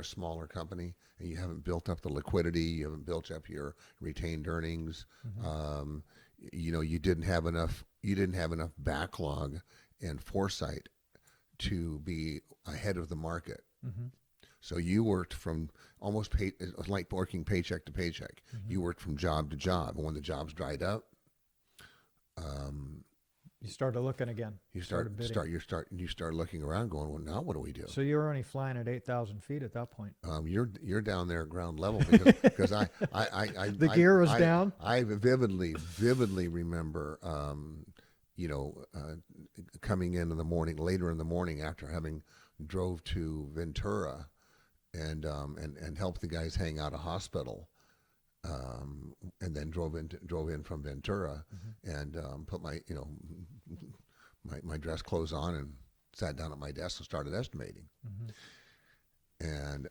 a smaller company and you haven't built up the liquidity, you haven't built up your retained earnings, you didn't have enough backlog and foresight to be ahead of the market. Mm-hmm. So you worked from it was like working paycheck to paycheck. Mm-hmm. You worked from job to job, and when the jobs dried up, You started looking again. you bidding. start looking around, going, well, now what do we do? So you were only flying at 8,000 feet at that point. You're down there at ground level because I The gear was down. I vividly remember coming in the morning, later in the morning after having drove to Ventura and helped the guys hang out a hospital, and then drove in from Ventura, and put my dress clothes on and sat down at my desk and started estimating. And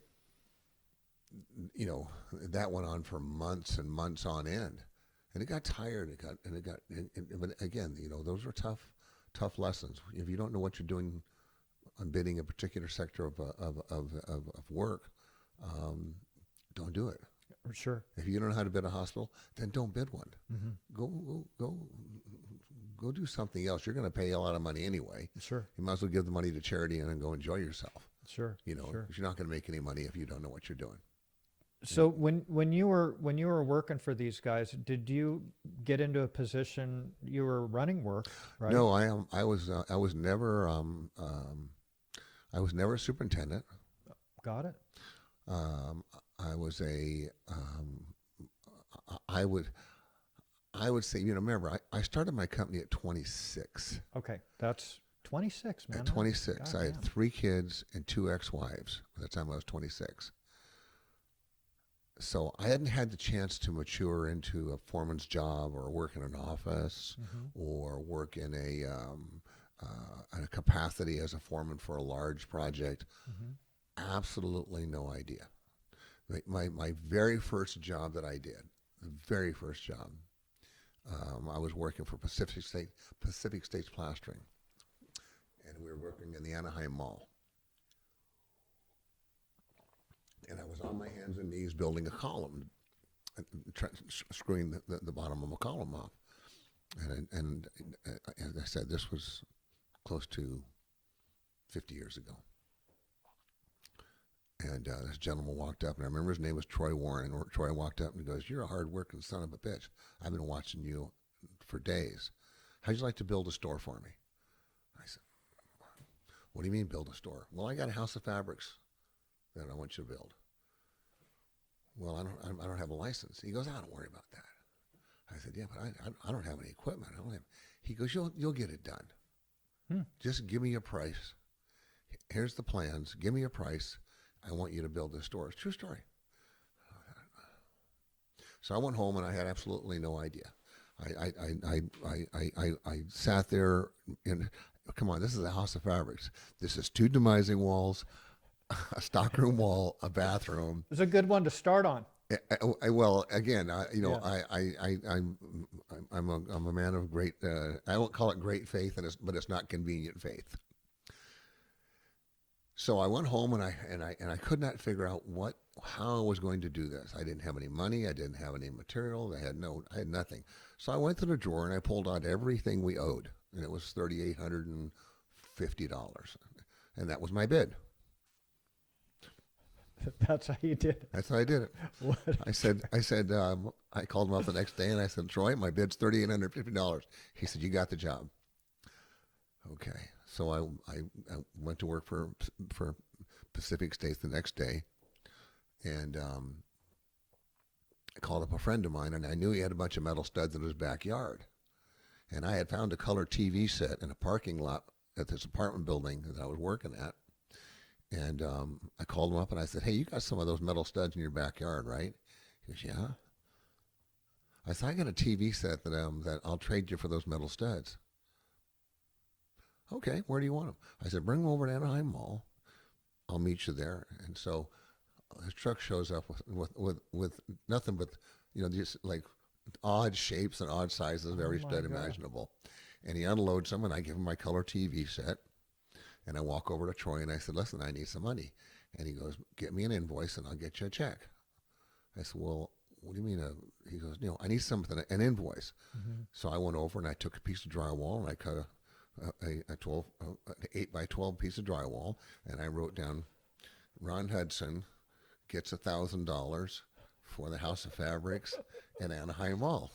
that went on for months and months on end, and it got tired. But again, those are tough lessons. If you don't know what you're doing on bidding a particular sector of work, don't do it. Sure. If you don't know how to bid a hospital, then don't bid one. Mm-hmm. Go do something else. You're going to pay a lot of money anyway. Sure. You might as well give the money to charity and then go enjoy yourself. Sure. Sure. You're not going to make any money if you don't know what you're doing. So when you were working for these guys, did you get into a position you were running work, right? No, I was never a superintendent. Got it. I was I would say, remember, I started my company at 26. Okay, that's 26, man. At 26, God, I had 3 kids and 2 ex-wives by the time I was 26. So I hadn't had the chance to mature into a foreman's job or work in an office or work in a capacity as a foreman for a large project. Absolutely no idea. My very first job that I did, the very first job, I was working for Pacific States Plastering, and we were working in the Anaheim Mall. And I was on my hands and knees building a column, screwing the bottom of a column off. And as I said, this was close to 50 years ago. And this gentleman walked up, and I remember his name was Troy Warren. And Troy walked up and he goes, "You're a hard-working son of a bitch. I've been watching you for days. How'd you like to build a store for me?" I said, "What do you mean build a store?" "Well, I got a house of fabrics that I want you to build." "Well, I don't have a license." He goes, "I don't worry about that." I said, "Yeah, but I don't have any equipment. I don't have." He goes, "You'll get it done. Just give me a price. Here's the plans. Give me a price. I want you to build this store." It's a true story. So I went home and I had absolutely no idea. I sat there and, come on, this is a house of fabrics. This is 2 demising walls, a stockroom wall, a bathroom. It's a good one to start on. Well, again, I'm a man of great. I won't call it great faith, but it's not convenient faith. So I went home and I could not figure out how I was going to do this. I didn't have any money. I didn't have any material. I had nothing. So I went to the drawer and I pulled out everything we owed, and it was $3,850, and that was my bid. That's how you did it. That's how I did it. What? I called him up the next day and I said, "Troy, my bid's $3,850. He said, "You got the job." Okay. So I went to work for Pacific States the next day, and I called up a friend of mine, and I knew he had a bunch of metal studs in his backyard. And I had found a color TV set in a parking lot at this apartment building that I was working at. And I called him up and I said, "Hey, you got some of those metal studs in your backyard, right?" He goes, "Yeah." I said, "I got a TV set that I'll trade you for those metal studs." "Okay, where do you want them?" I said, "Bring them over to Anaheim Mall. I'll meet you there." And so his truck shows up with nothing but, these like odd shapes and odd sizes of every stud imaginable. And he unloads them, and I give him my color TV set. And I walk over to Troy and I said, "Listen, I need some money." And he goes, get me an invoice and I'll get you a check. I said, well, what do you mean? He goes, I need something, an invoice. Mm-hmm. So I went over and I took a piece of drywall and I cut an 8 by 12 piece of drywall, and I wrote down, Ron Hudson gets $1,000 for the House of Fabrics and Anaheim Mall.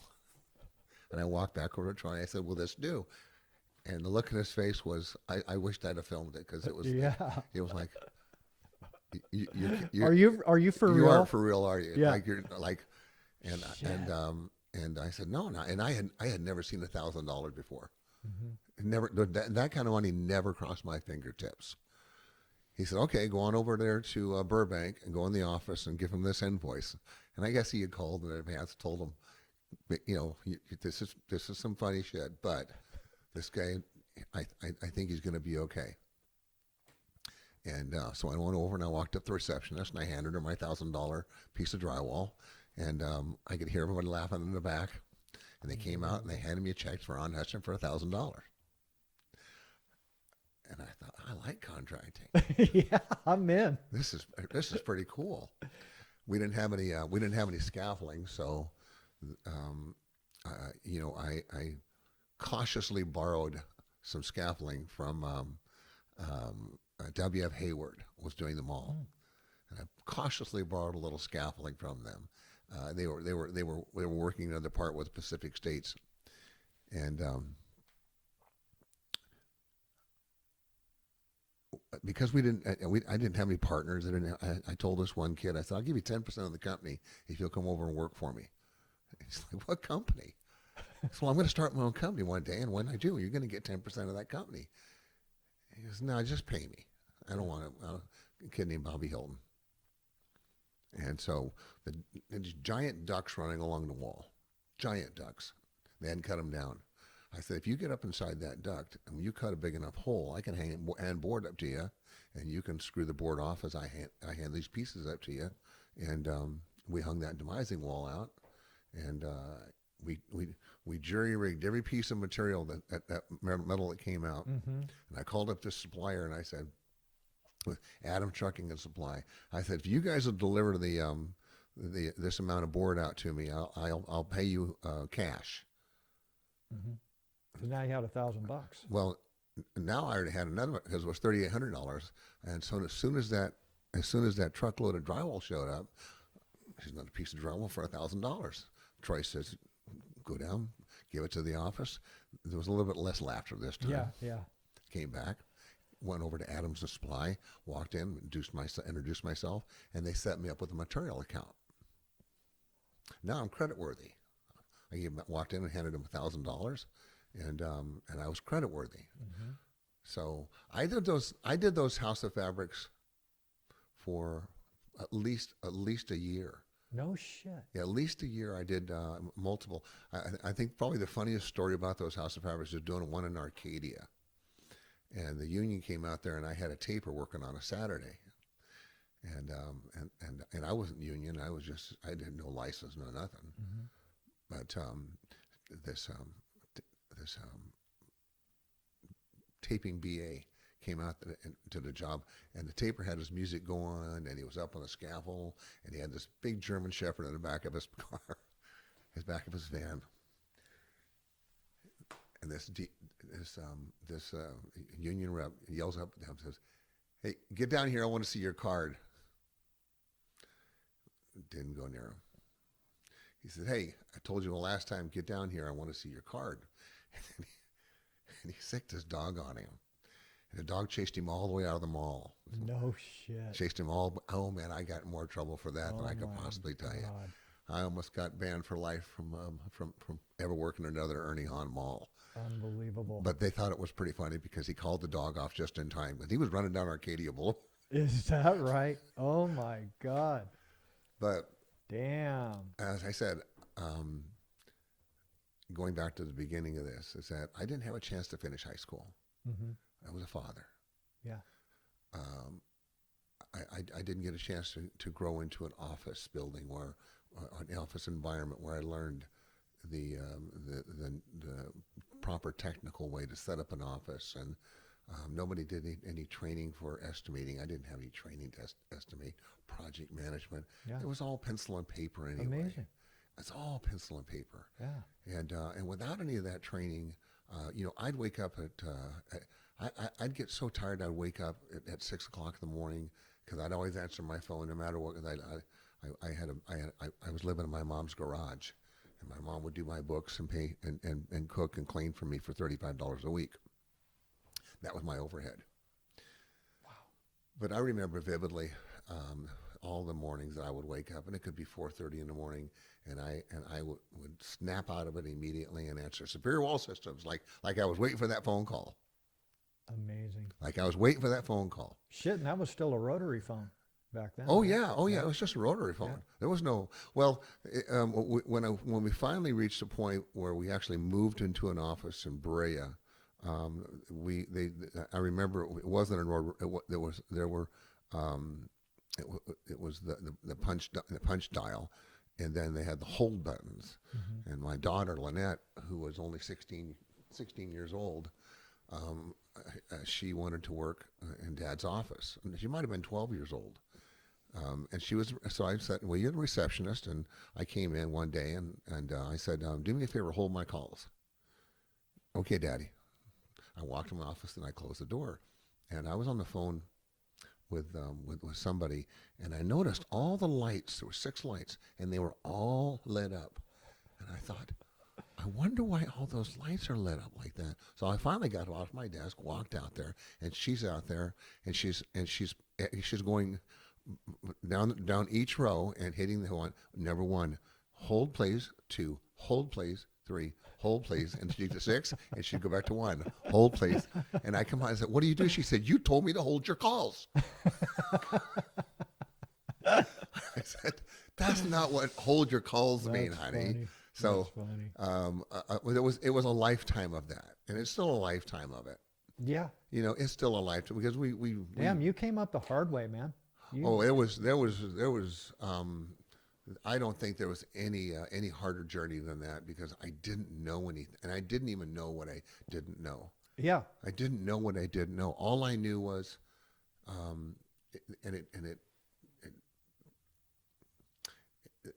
And I walked back over to Troy. I said, will this do? And the look in his face was, I wished I'd have filmed it, because it was, it was like, Are you for you real? aren't for real, are you? Yeah. Like you're like, and Shit. and I said no, and I had never seen $1,000 before. Mm-hmm. Never, that kind of money never crossed my fingertips. He said, okay, go on over there to Burbank and go in the office and give him this invoice. And I guess he had called in advance, told him, this is some funny shit, but this guy, I think he's going to be okay. And so I went over and I walked up to the receptionist and I handed her my $1,000 piece of drywall. And I could hear everybody laughing in the back. And they came out and they handed me a check for Ron Hudson for $1,000. And I thought, I like contracting. Yeah, I'm in. This is pretty cool. We didn't have any scaffolding, so I cautiously borrowed some scaffolding from W.F. Hayward was doing them all, and I cautiously borrowed a little scaffolding from them. They were working on the part with Pacific States, and because I didn't have any partners. I told this one kid, I said, I'll give you 10% of the company if you'll come over and work for me. He's like, what company? So I'm going to start my own company one day, and when I do, you're going to get 10% of that company. He goes, no, just pay me. I don't want a kid named Bobby Hilton. And so there's giant ducts running along the wall, giant ducts. They hadn't cut them down. I said, if you get up inside that duct and you cut a big enough hole, I can hand board up to you, and you can screw the board off as I hand these pieces up to you. And we hung that demising wall out, and we jury rigged every piece of material that metal that came out. Mm-hmm. And I called up this supplier and I said, with Adam Trucking and Supply, I said, if you guys will deliver this amount of board out to me, I'll pay you cash. Mm-hmm. So now you had $1,000. Well, now I already had another one because it was $3,800, and so as soon as that truckload of drywall showed up, she's another piece of drywall for $1,000. Troy says, go down, give it to the office. There was a little bit less laughter this time. Yeah. Came back, went over to Adams Supply, walked in, introduced myself, and they set me up with a material account. Now I'm credit worthy. Walked in and handed him $1,000, and I was credit worthy. Mm-hmm. So I did those House of Fabrics for at least a year. No shit. Yeah, at least a year. I did multiple. I think probably the funniest story about those House of Fabrics is doing one in Arcadia. And the union came out there, and I had a taper working on a Saturday. And I wasn't union. I didn't know license, no nothing. Mm-hmm. But this taping BA came out to the job, and the taper had his music going, and he was up on the scaffold, and he had this big German Shepherd in the back of his car, back of his van. And this union rep yells up at him, says, "Hey, get down here! I want to see your card." Didn't go near him. He said, "Hey, I told you the last time, get down here. I want to see your card." And he sicked his dog on him. And the dog chased him all the way out of the mall. No shit. Chased him all. Oh man, I got in more trouble for that than I could possibly tell you. I almost got banned for life from ever working another Ernie Hahn mall. Unbelievable. But they thought it was pretty funny because he called the dog off just in time. But he was running down Arcadia Boulevard. Is that right? Oh my God. But damn. As I said, going back to the beginning of this, is that I didn't have a chance to finish high school. Mm-hmm. I was a father. Yeah. I didn't get a chance to grow into an office building or an office environment where I learned the proper technical way to set up an office and Nobody did any training for estimating. I didn't have any training to estimate project management. Yeah. It was all pencil and paper anyway. Amazing. It's all pencil and paper. Yeah. And without any of that training, I'd wake up I'd get so tired I'd wake up at 6 o'clock in the morning because I'd always answer my phone no matter what. Cause I was living in my mom's garage, and my mom would do my books and pay and cook and clean for me for $35 a week. That was my overhead. Wow. But I remember vividly all the mornings that I would wake up, and it could be 4:30 in the morning, and I would snap out of it immediately and answer Superior Wall Systems, like I was waiting for that phone call. Amazing. Like I was waiting for that phone call. Shit, and that was still a rotary phone back then. Oh right? yeah, it was just a rotary phone. Yeah. There was no when we finally reached a point where we actually moved into an office in Brea. I remember it wasn't an order. It was the punch dial, and then they had the hold buttons. Mm-hmm. And my daughter Lynette, who was only 16 years old, she wanted to work in Dad's office. She might have been 12 years old. And she was, so I said, well, you're the receptionist. And I came in one day and I said, do me a favor, hold my calls. Okay, Daddy. I walked in my office and I closed the door. And I was on the phone with somebody, and I noticed all the lights, there were 6 lights, and they were all lit up. And I thought, I wonder why all those lights are lit up like that. So I finally got off my desk, walked out there, and she's out there, and she's going down each row and hitting the one. Number 1, hold please. 2, hold please. 3, hold please. And she'd get to 6, and she'd go back to 1, hold please. And I come out and said, what do you do? She said, you told me to hold your calls. I said, that's not what hold your calls mean, honey. Funny. So it was a lifetime of that, and it's still a lifetime of it. Yeah. It's still a lifetime because we Damn, you came up the hard way, man. there was I don't think there was any harder journey than that, because I didn't know anything, and I didn't even know what I didn't know. Yeah. I didn't know what I didn't know. All I knew was,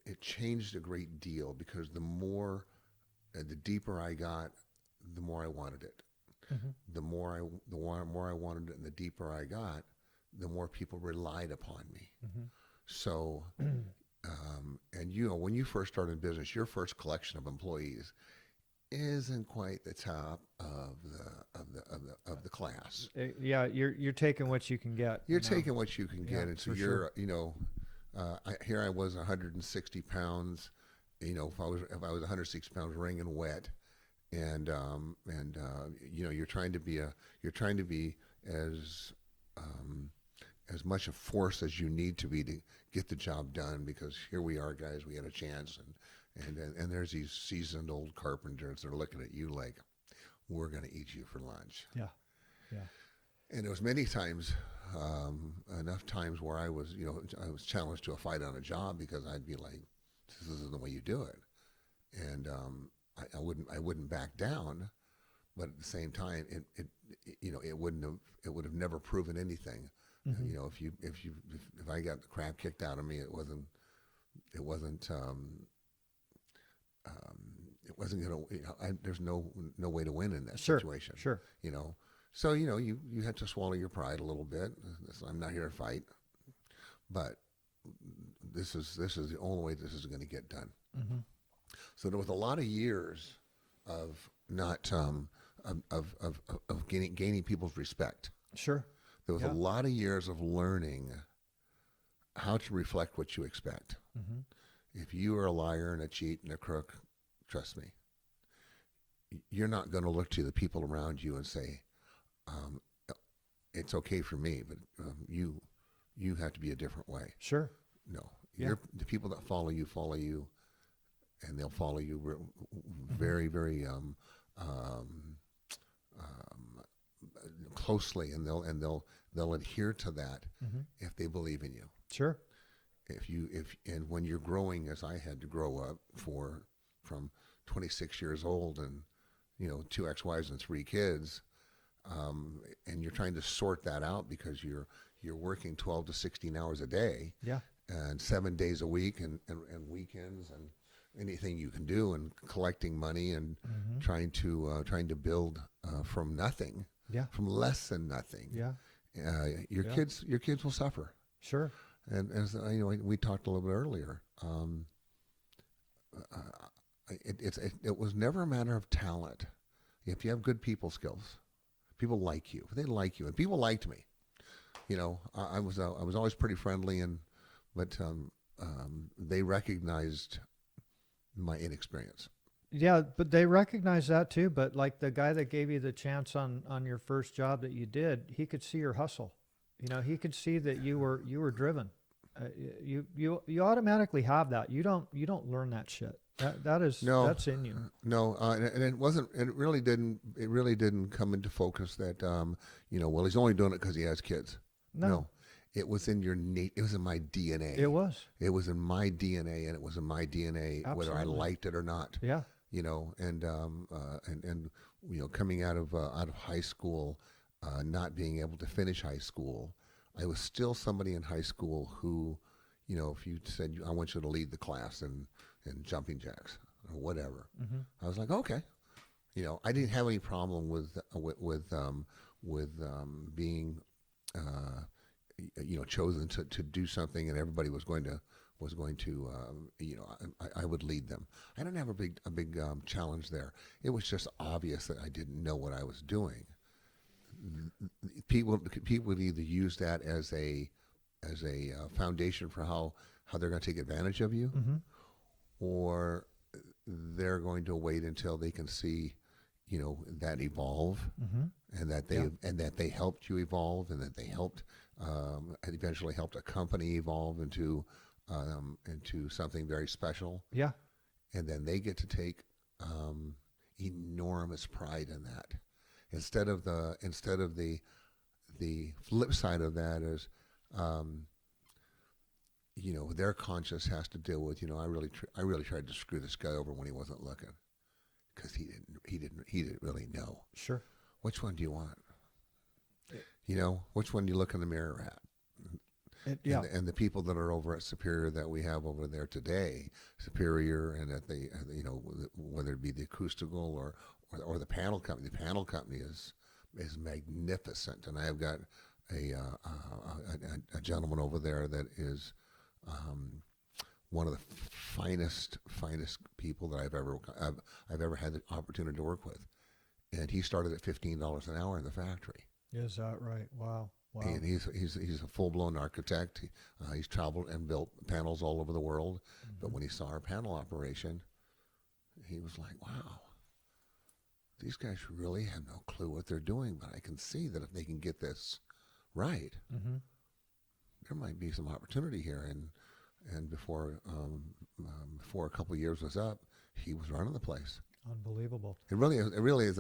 it changed a great deal, because the deeper I got, the more I wanted it. Mm-hmm. The more I wanted it, and the deeper I got, the more people relied upon me. Mm-hmm. So, and when you first start in business, your first collection of employees isn't quite the top of the class. Yeah, you're taking what you can get. You're taking what you can get, Yeah, and so for you're sure. here I was 160 pounds. If I was 160 pounds wringing wet, and you're trying to be as much a force as you need to be to get the job done, because here we are, guys, we had a chance, and there's these seasoned old carpenters that are looking at you like, we're going to eat you for lunch. Yeah. Yeah. And there was many times, enough times where I was challenged to a fight on a job, because I'd be like, this isn't the way you do it. And I wouldn't back down, but at the same time, it would have never proven anything. Mm-hmm. If I got the crap kicked out of me, it wasn't gonna. There's no way to win in that situation. Sure. So you have to swallow your pride a little bit. I'm not here to fight, but this is the only way this is going to get done. Mm-hmm. So there was a lot of years of not of gaining people's respect. Sure. There was a lot of years of learning how to reflect what you expect. Mm-hmm. If you are a liar and a cheat and a crook, trust me, you're not going to look to the people around you and say, it's okay for me, but you have to be a different way. Sure. No, Yeah. The people that follow you, and they'll follow you very, very closely, and they'll adhere to that Mm-hmm. if they believe in you. Sure. And when you're growing, as I had to grow up from 26 years old and 2 ex-wives and 3 kids, and you're trying to sort that out because you're working 12 to 16 hours a day Yeah. and 7 days a week and weekends and anything you can do and collecting money and Mm-hmm. trying to build from nothing, Yeah. from less than nothing. Yeah. Your Yeah. kids will suffer. Sure. And as we talked a little bit earlier, it was never a matter of talent. If you have good people skills, people like you. They like you, and people liked me. I was always pretty friendly, but they recognized my inexperience. Yeah, but they recognize that too. But like the guy that gave you the chance on your first job that you did, he could see your hustle. He could see that you were driven. You automatically have that. You don't learn that shit. No, That's in you. no, and it wasn't. It really didn't. It really didn't come into focus that well, he's only doing it because he has kids. No, It was in your It was in my DNA. it was. It was in my DNA, and it was in my DNA whether I Absolutely. liked it or not. Yeah. And coming out of high school, not being able to finish high school, I was still somebody in high school who, if you said I want you to lead the class in jumping jacks or whatever, Mm-hmm. I was like, okay. I didn't have any problem with being chosen to do something, and everybody was going to I would lead them. I didn't have a big challenge there. It was just obvious that I didn't know what I was doing. People would either use that as a foundation for how they're going to take advantage of you, Mm-hmm. or they're going to wait until they can see that evolve, Mm-hmm. and that they helped you evolve, and that they helped and eventually helped a company evolve into something very special, Yeah. and then they get to take enormous pride in that. Instead of the flip side of that is, their conscience has to deal with, I really tried to screw this guy over when he wasn't looking, because he didn't really know. Sure. Which one do you want? Which one do you look in the mirror at? Yeah. And the people that are over at Superior that we have over there today, Superior, and at whether it be the acoustical or the panel company. The panel company is magnificent, and I have got a gentleman over there that is one of the finest people that I've ever had the opportunity to work with, and he started at $15 an hour in the factory. Is that right? Wow. Wow. And he's a full-blown architect. He's traveled and built panels all over the world. Mm-hmm. But when he saw our panel operation, he was like, wow, these guys really have no clue what they're doing, but I can see that if they can get this right, Mm-hmm. there might be some opportunity here. And before a couple of years was up, he was running the place. Unbelievable. It really is.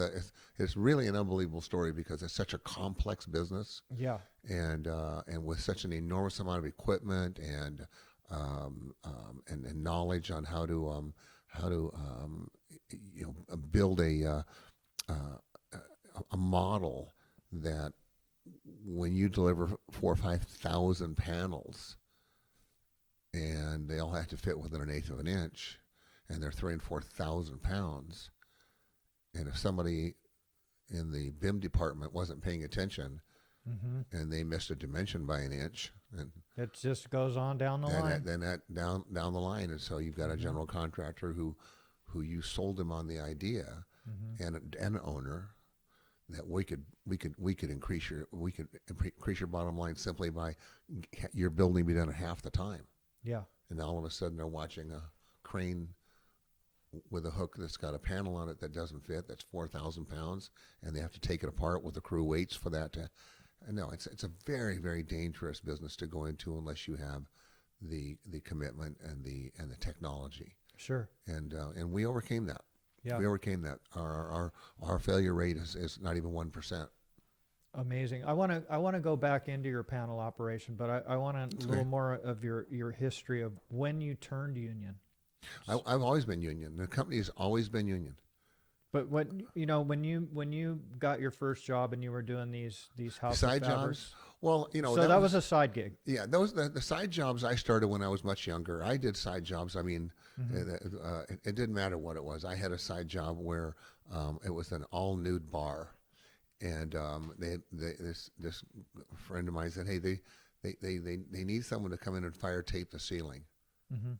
It's really an unbelievable story because it's such a complex business, Yeah. and with such an enormous amount of equipment and knowledge on how to build a model that when you deliver 4,000 or 5,000 panels, and they all have to fit within an eighth of an inch, and they're 3,000 and 4,000 pounds. And if somebody in the BIM department wasn't paying attention, Mm-hmm. and they missed a dimension by an inch, and It just goes on down the line. then that down the line, and so you've got a Mhm. general contractor who you sold him on the idea, Mm-hmm. and an owner, that we could increase your bottom line simply by your building be done at half the time. Yeah. And all of a sudden they're watching a crane with a hook that's got a panel on it that doesn't fit, that's 4,000 pounds, and they have to take it apart with the crew weights for that to. No, it's a very, very dangerous business to go into unless you have the commitment and the technology. Sure. And we overcame that. Yeah. We overcame that. Our failure rate is not even 1%. Amazing. I want to go back into your panel operation, but I want a little more of your history of when you turned union. I've always been union. The company has always been union. But when you got your first job and you were doing these house of Side fabrics, jobs. Well, so that was a side gig. yeah. Those the side jobs I started when I was much younger. I did side jobs. I mean, Hmm. it didn't matter what it was. I had a side job where it was an all nude bar, and this friend of mine said, "Hey, they need someone to come in and fire tape the ceiling." Hmm.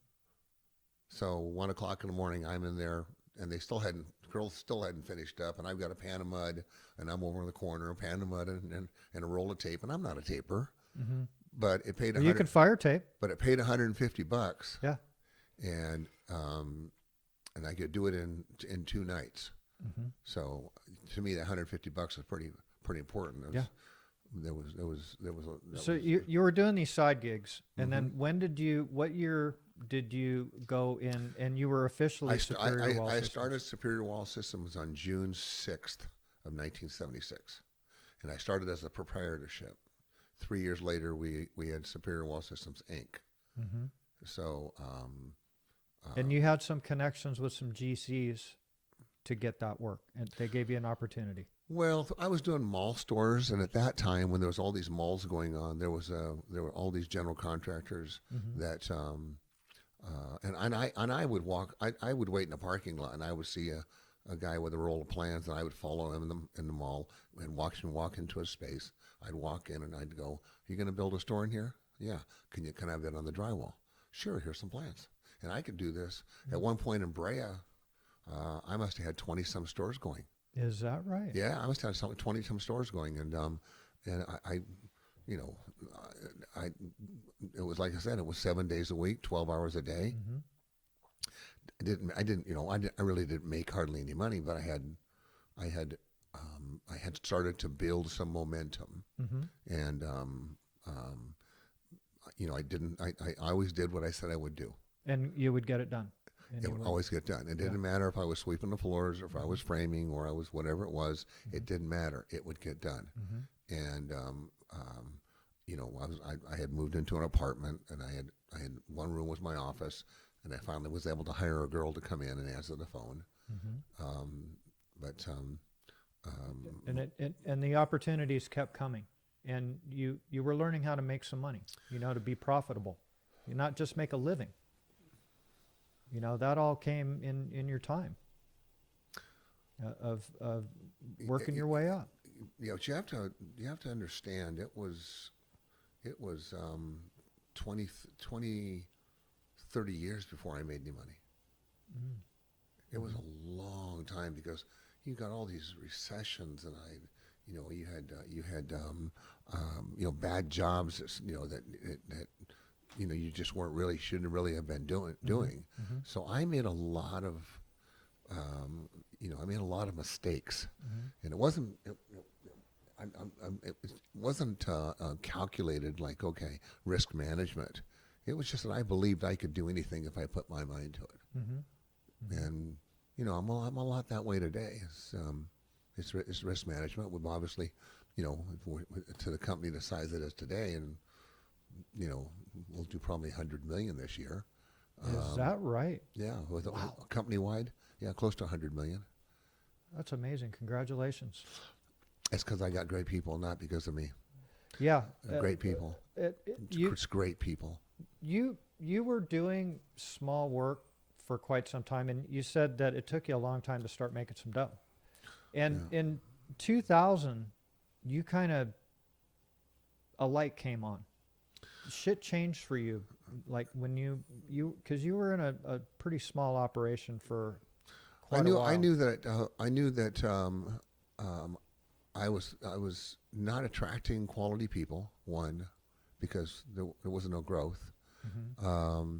So 1 o'clock in the morning, I'm in there, and girls still hadn't finished up, and I've got a pan of mud, and I'm over in the corner, a pan of mud, and a roll of tape, and I'm not a taper, Hmm. but it paid Well, you could fire tape. but it paid $150, Yeah. and and I could do it in 2 nights. Hmm. So to me, that $150 was pretty important. Yeah. There was So you were doing these side gigs, and then Mhm. what year did you go in and you were officially Superior Wall I Systems? started Superior Wall Systems on June 6th of 1976, and I started as a proprietorship. 3 years later, we had Superior Wall Systems Inc. Hmm. So And you had some connections with some GCs to get that work, and they gave you an opportunity. well, I was doing mall stores, and at that time, when there was all these malls going on, there were all these general contractors Hmm. that and I would walk. I would wait in the parking lot, and I would see a guy with a roll of plans, and I would follow him in the mall and walk into a space. I'd walk in, and I'd go, "You going to build a store in here? Yeah. Can I have that on the drywall? Sure. Here's some plans." And I could do this. At one point in Brea, I must have had 20 some stores going. Is that right? Yeah, I must have had 20 some stores going, and I you know, I it was like I said, it was 7 days a week, 12 hours a day. Hmm. I really didn't make hardly any money, but I had I had started to build some momentum, Hmm. and I didn't. I always did what I said I would do. And you would get it done. And It you would would, always get done. It yeah. didn't matter if I was sweeping the floors or if I was Hmm. framing or I was whatever it was. Hmm. It didn't matter. It would get done. Hmm. And I had moved into an apartment, and I had one room was my office, and I finally was able to hire a girl to come in and answer the phone. Hmm. Um, but And the opportunities kept coming, and you were learning how to make some money, to be profitable, you not just make a living. That all came in your time of working your way up. but you have to understand it was 20, 20, 30 years before I made any money. Mm. It was a long time because you got all these recessions, and you had bad jobs that you just shouldn't really have been doing. Hmm. So I made a lot of mistakes, Hmm. and it wasn't calculated like, okay, risk management. It was just that I believed I could do anything if I put my mind to it. Hmm. Hmm. And I'm a lot that way today. It's risk management. We've obviously, to the company the size it is today, and we'll do probably 100 million this year. Is that right? Yeah, with Wow. company wide, yeah, close to 100 million. That's amazing. Congratulations. It's because I got great people, not because of me. Yeah. Great people. You It's great people. you were doing small work for quite some time, and you said that it took you a long time to start making some dough. And Yeah. in 2000, you kind of a light came on. Shit changed for you, like when because you were in a pretty small operation for quite a while. I knew that I was not attracting quality people. One, because there was no growth. Hmm.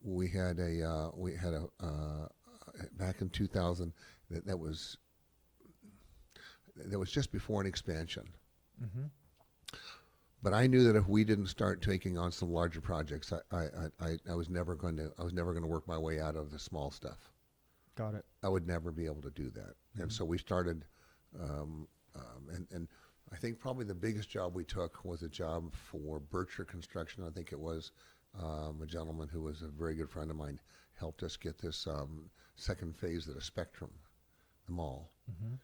We had a back in 2000 that was just before an expansion. Hmm. But I knew that if we didn't start taking on some larger projects, I was never going to work my way out of the small stuff. Got it. I would never be able to do that. Hmm. And so we started, and I think probably the biggest job we took was a job for Berkshire Construction. I think it was a gentleman who was a very good friend of mine helped us get this second phase of the Spectrum. mall, Mm-hmm.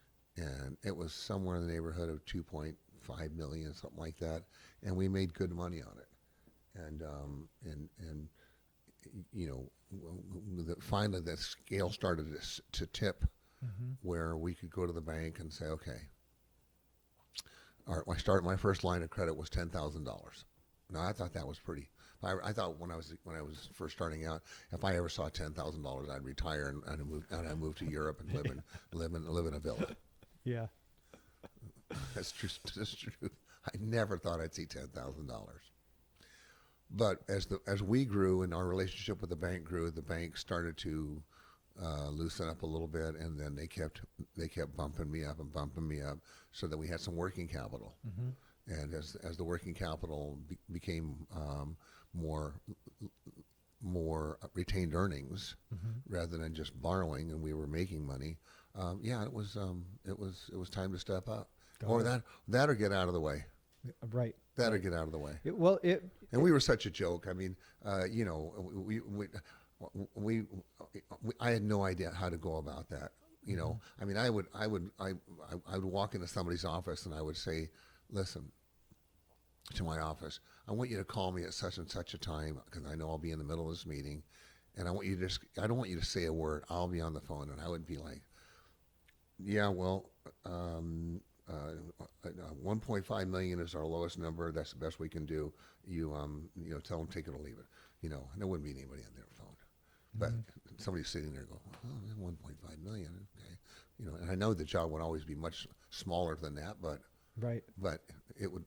and it was somewhere in the neighborhood of 2.5 million, something like that, and we made good money on it. And you know, finally the scale started to tip, Mm-hmm. where we could go to the bank and say, okay, my first line of credit was $10,000. Now I thought that was pretty. I thought when I was first starting out, if I ever saw $10,000, I'd retire and I'd move to Europe and live in a villa. Yeah. That's true. That's true. I never thought I'd see $10,000. But as we grew and our relationship with the bank grew, the bank started to loosen up a little bit, and then they kept bumping me up, so that we had some working capital. Mm-hmm. And as the working capital became more retained earnings, Mm-hmm. rather than just borrowing, and we were making money, yeah, it was time to step up, Got or it. that or get out of the way. Right. That or Right. get out of the way. Well, And we were such a joke. I mean, you know, we I had no idea how to go about that. You know, I mean, I would walk into somebody's office and I would say, listen, to my office, I want you to call me at such and such a time, because I know I'll be in the middle of this meeting, and I don't want you to say a word. I'll be on the phone, and I would be like, yeah, well, 1.5 million is our lowest number. That's the best we can do. You tell them take it or leave it. You know, and there wouldn't be anybody on their phone, but somebody's sitting there going, oh, 1.5 million, okay. You know, and I know the job would always be much smaller than that, but right. it would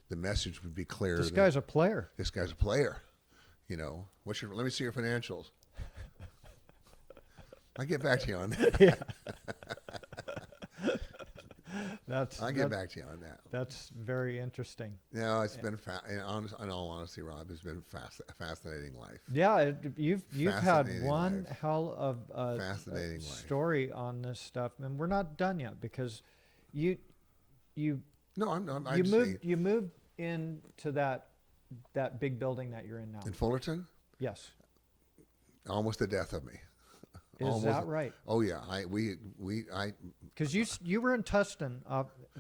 the message would be clear. This guy's a player. This guy's a player. You know, let me see your financials. I'll get back to you on that. Yeah. I'll get back to you on that. That's very interesting. No, it's been in all honesty, Rob, it's been a fascinating life. Yeah, you've had Fascinating one life. hell of a Fascinating life. story on this stuff, and we're not done yet, because you No, I'm you just moved saying, you moved into that big building that you're in now. in Fullerton, Yes. almost the death of me. Is Almost. that right? Oh yeah, I Because you were in Tustin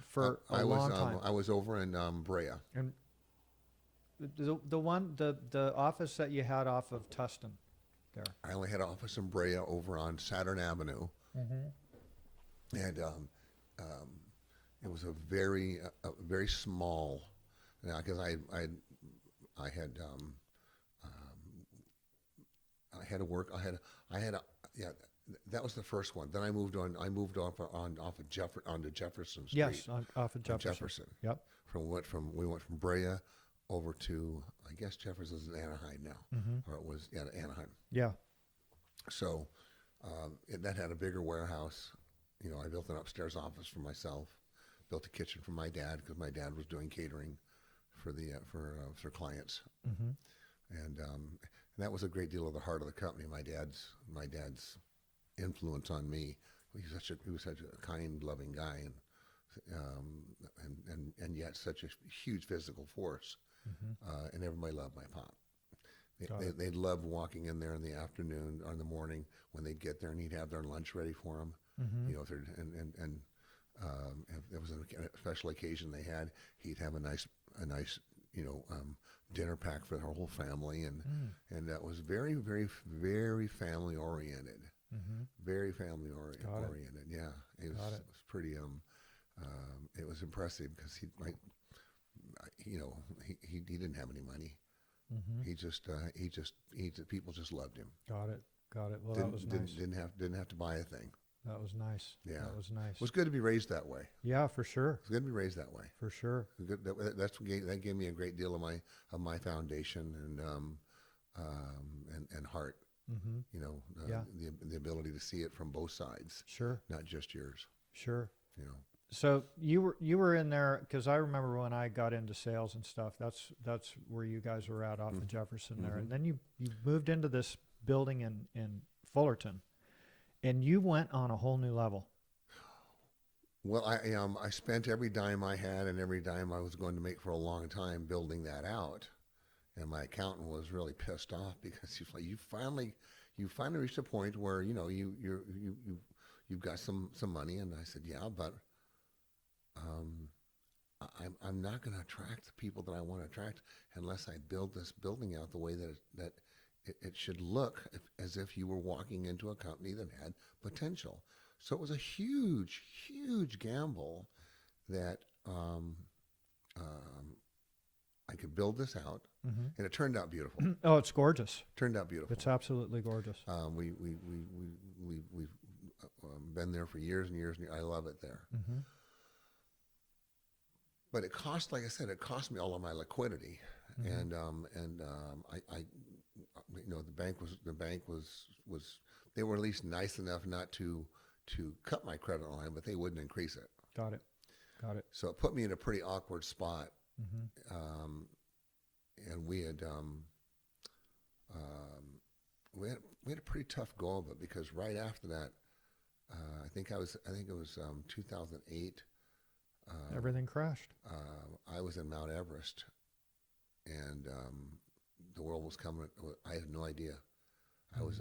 for a long time. I was over in Brea. And the office that you had off of Tustin there. I only had an office in Brea over on Saturn Avenue, and it was a very small. Now, because I had to work. Yeah. That was the first one. Then I moved on. I moved off of onto Jefferson Street. Yes, off of on Jefferson. Jefferson. Yep. We went from Brea over to, I guess Jefferson's in Anaheim now, or it was Anaheim. Yeah. So that had a bigger warehouse. You know, I built an upstairs office for myself. Built a kitchen for my dad, because my dad was doing catering for clients, and that was a great deal of the heart of the company. My dad's influence on me. He was such a kind, loving guy, and yet such a huge physical force. And everybody loved my pop. They'd love walking in there in the afternoon or in the morning when they'd get there, and he'd have their lunch ready for them. You know, if there was a special occasion they had, he'd have a nice dinner pack for their whole family, and that was very, very, very family oriented. Very family oriented. Yeah, it was pretty. It was impressive, because he didn't have any money. People just loved him. Got it. Well, that was nice. Didn't have to buy a thing. That was nice. Yeah, That was nice. It was good to be raised that way. Yeah, for sure. It's good to be raised that way. For sure. That gave me a great deal of my foundation and heart. You know, the ability to see it from both sides. Sure. Not just yours. Sure. You know. So you were in there, because I remember when I got into sales and stuff. That's where you guys were at off of Jefferson there, and then you moved into this building in Fullerton, and you went on a whole new level. Well, I spent every dime I had and every dime I was going to make for a long time building that out, and my accountant was really pissed off, because he's like, you finally reached a point where you you've got some money. And I said, yeah, but I'm not going to attract the people that I want to attract unless I build this building out the way that it should look as if you were walking into a company that had potential. So it was a huge, huge gamble that I could build this out, and it turned out beautiful. Oh, it's gorgeous. Turned out beautiful. It's absolutely gorgeous. We've been there for years and years, and I love it there. But it cost, like I said, it cost me all of my liquidity, and I you know, the bank was they were at least nice enough not to cut my credit line, but they wouldn't increase it. Got it. So it put me in a pretty awkward spot. And we had a pretty tough go of it, because right after that, I think it was 2008. Everything crashed. I was in Mount Everest, and the world was coming. I had no idea. I was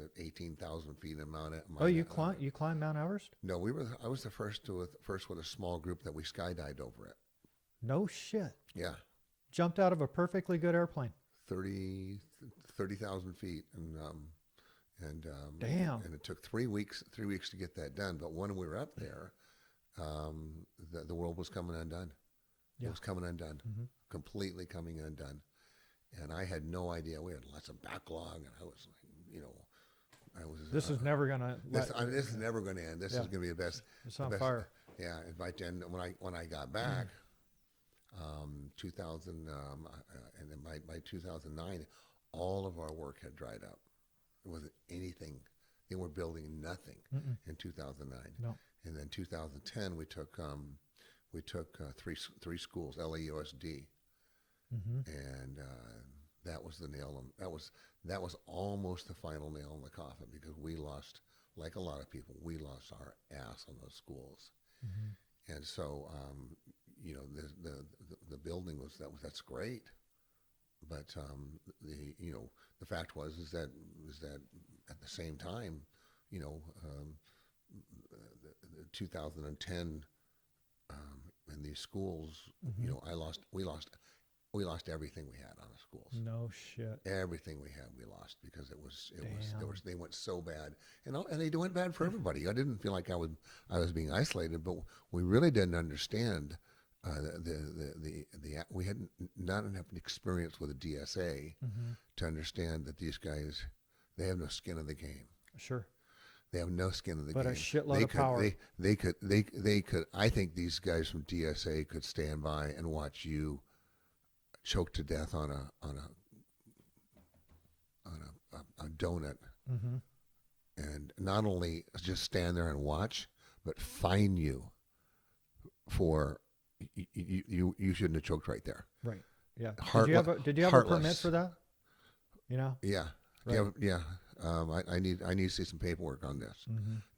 at 18,000 feet in Mount Everest. Oh, you climbed Mount Everest? No, I was the first with a small group that we skydived over it. No shit. Yeah. Jumped out of a perfectly good airplane. 30,000 feet, and damn. And it took 3 weeks to get that done. But when we were up there, the world was coming undone. Yeah. It was coming undone, completely coming undone. And I had no idea. We had lots of backlog, and I was like, you know, This is never gonna. This is never going to end. This is going to be the best. It's on fire. Yeah, and by then, when I got back, 2000, and then by 2009, all of our work had dried up. There wasn't anything. They were building nothing in 2009. No. And then 2010, we took three schools, LAUSD, and that was the nail. That was almost the final nail in the coffin, because we lost, like a lot of people, we lost our ass on those schools. And so, you know, the building that's great, but the fact was that at the same time, you know, the 2010 in these schools, you know, we lost everything we had on the schools. No shit. Everything we had, we lost, because they went so bad, and they went bad for everybody. I didn't feel like I was being isolated, but we really didn't understand we had not enough experience with the DSA to understand that these guys, they have no skin in the game. Sure. They have no skin in the game. But a shitload of power. They could. I think these guys from DSA could stand by and watch you choke to death on a donut, and not only just stand there and watch, but fine you for you shouldn't have choked right there. Right. Yeah. Did you have heartless. a permit for that? You know. Yeah. Right. Yeah. I need to see some paperwork on this.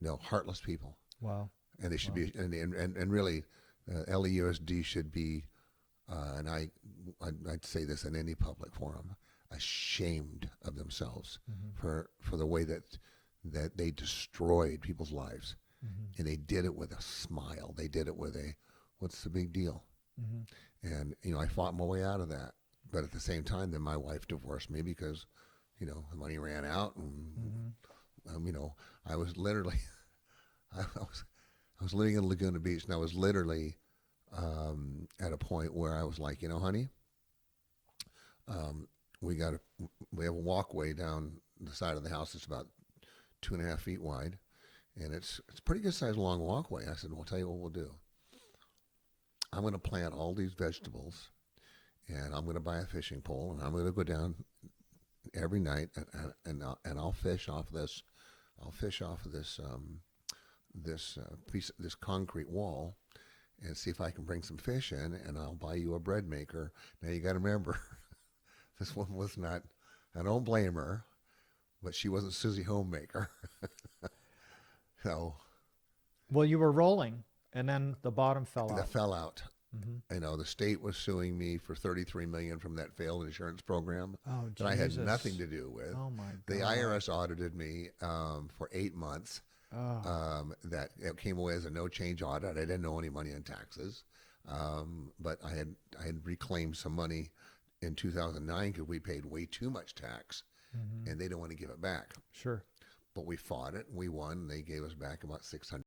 No, heartless people. Wow. And they should be, and really, LAUSD should be, and I'd say this in any public forum, ashamed of themselves for the way that they destroyed people's lives, and they did it with a smile. They did it with what's the big deal? And you know, I fought my way out of that, but at the same time, then my wife divorced me because, you know, the money ran out, and you know, I was literally, I was living in Laguna Beach, and I was literally at a point where I was like, you know, honey, we have a walkway down the side of the house that's about 2.5 feet wide, and it's a pretty good sized long walkway. I said, well, I'll tell you what we'll do. I'm going to plant all these vegetables, and I'm going to buy a fishing pole, and I'm going to go down every night, and I'll fish off this. I'll fish off of this this concrete wall, and see if I can bring some fish in, and I'll buy you a bread maker. Now you got to remember, this one was not. I don't blame her, but she wasn't Susie Homemaker. So. Well, you were rolling, and then the bottom fell out. That fell out. You know, the state was suing me for $33 million from that failed insurance program that I had nothing to do with. Oh my God. The IRS audited me for 8 months. that it came away as a no change audit. I didn't owe any money on taxes, but I had reclaimed some money in 2009 because we paid way too much tax, and they don't want to give it back. Sure. But we fought it and we won. They gave us back about $600.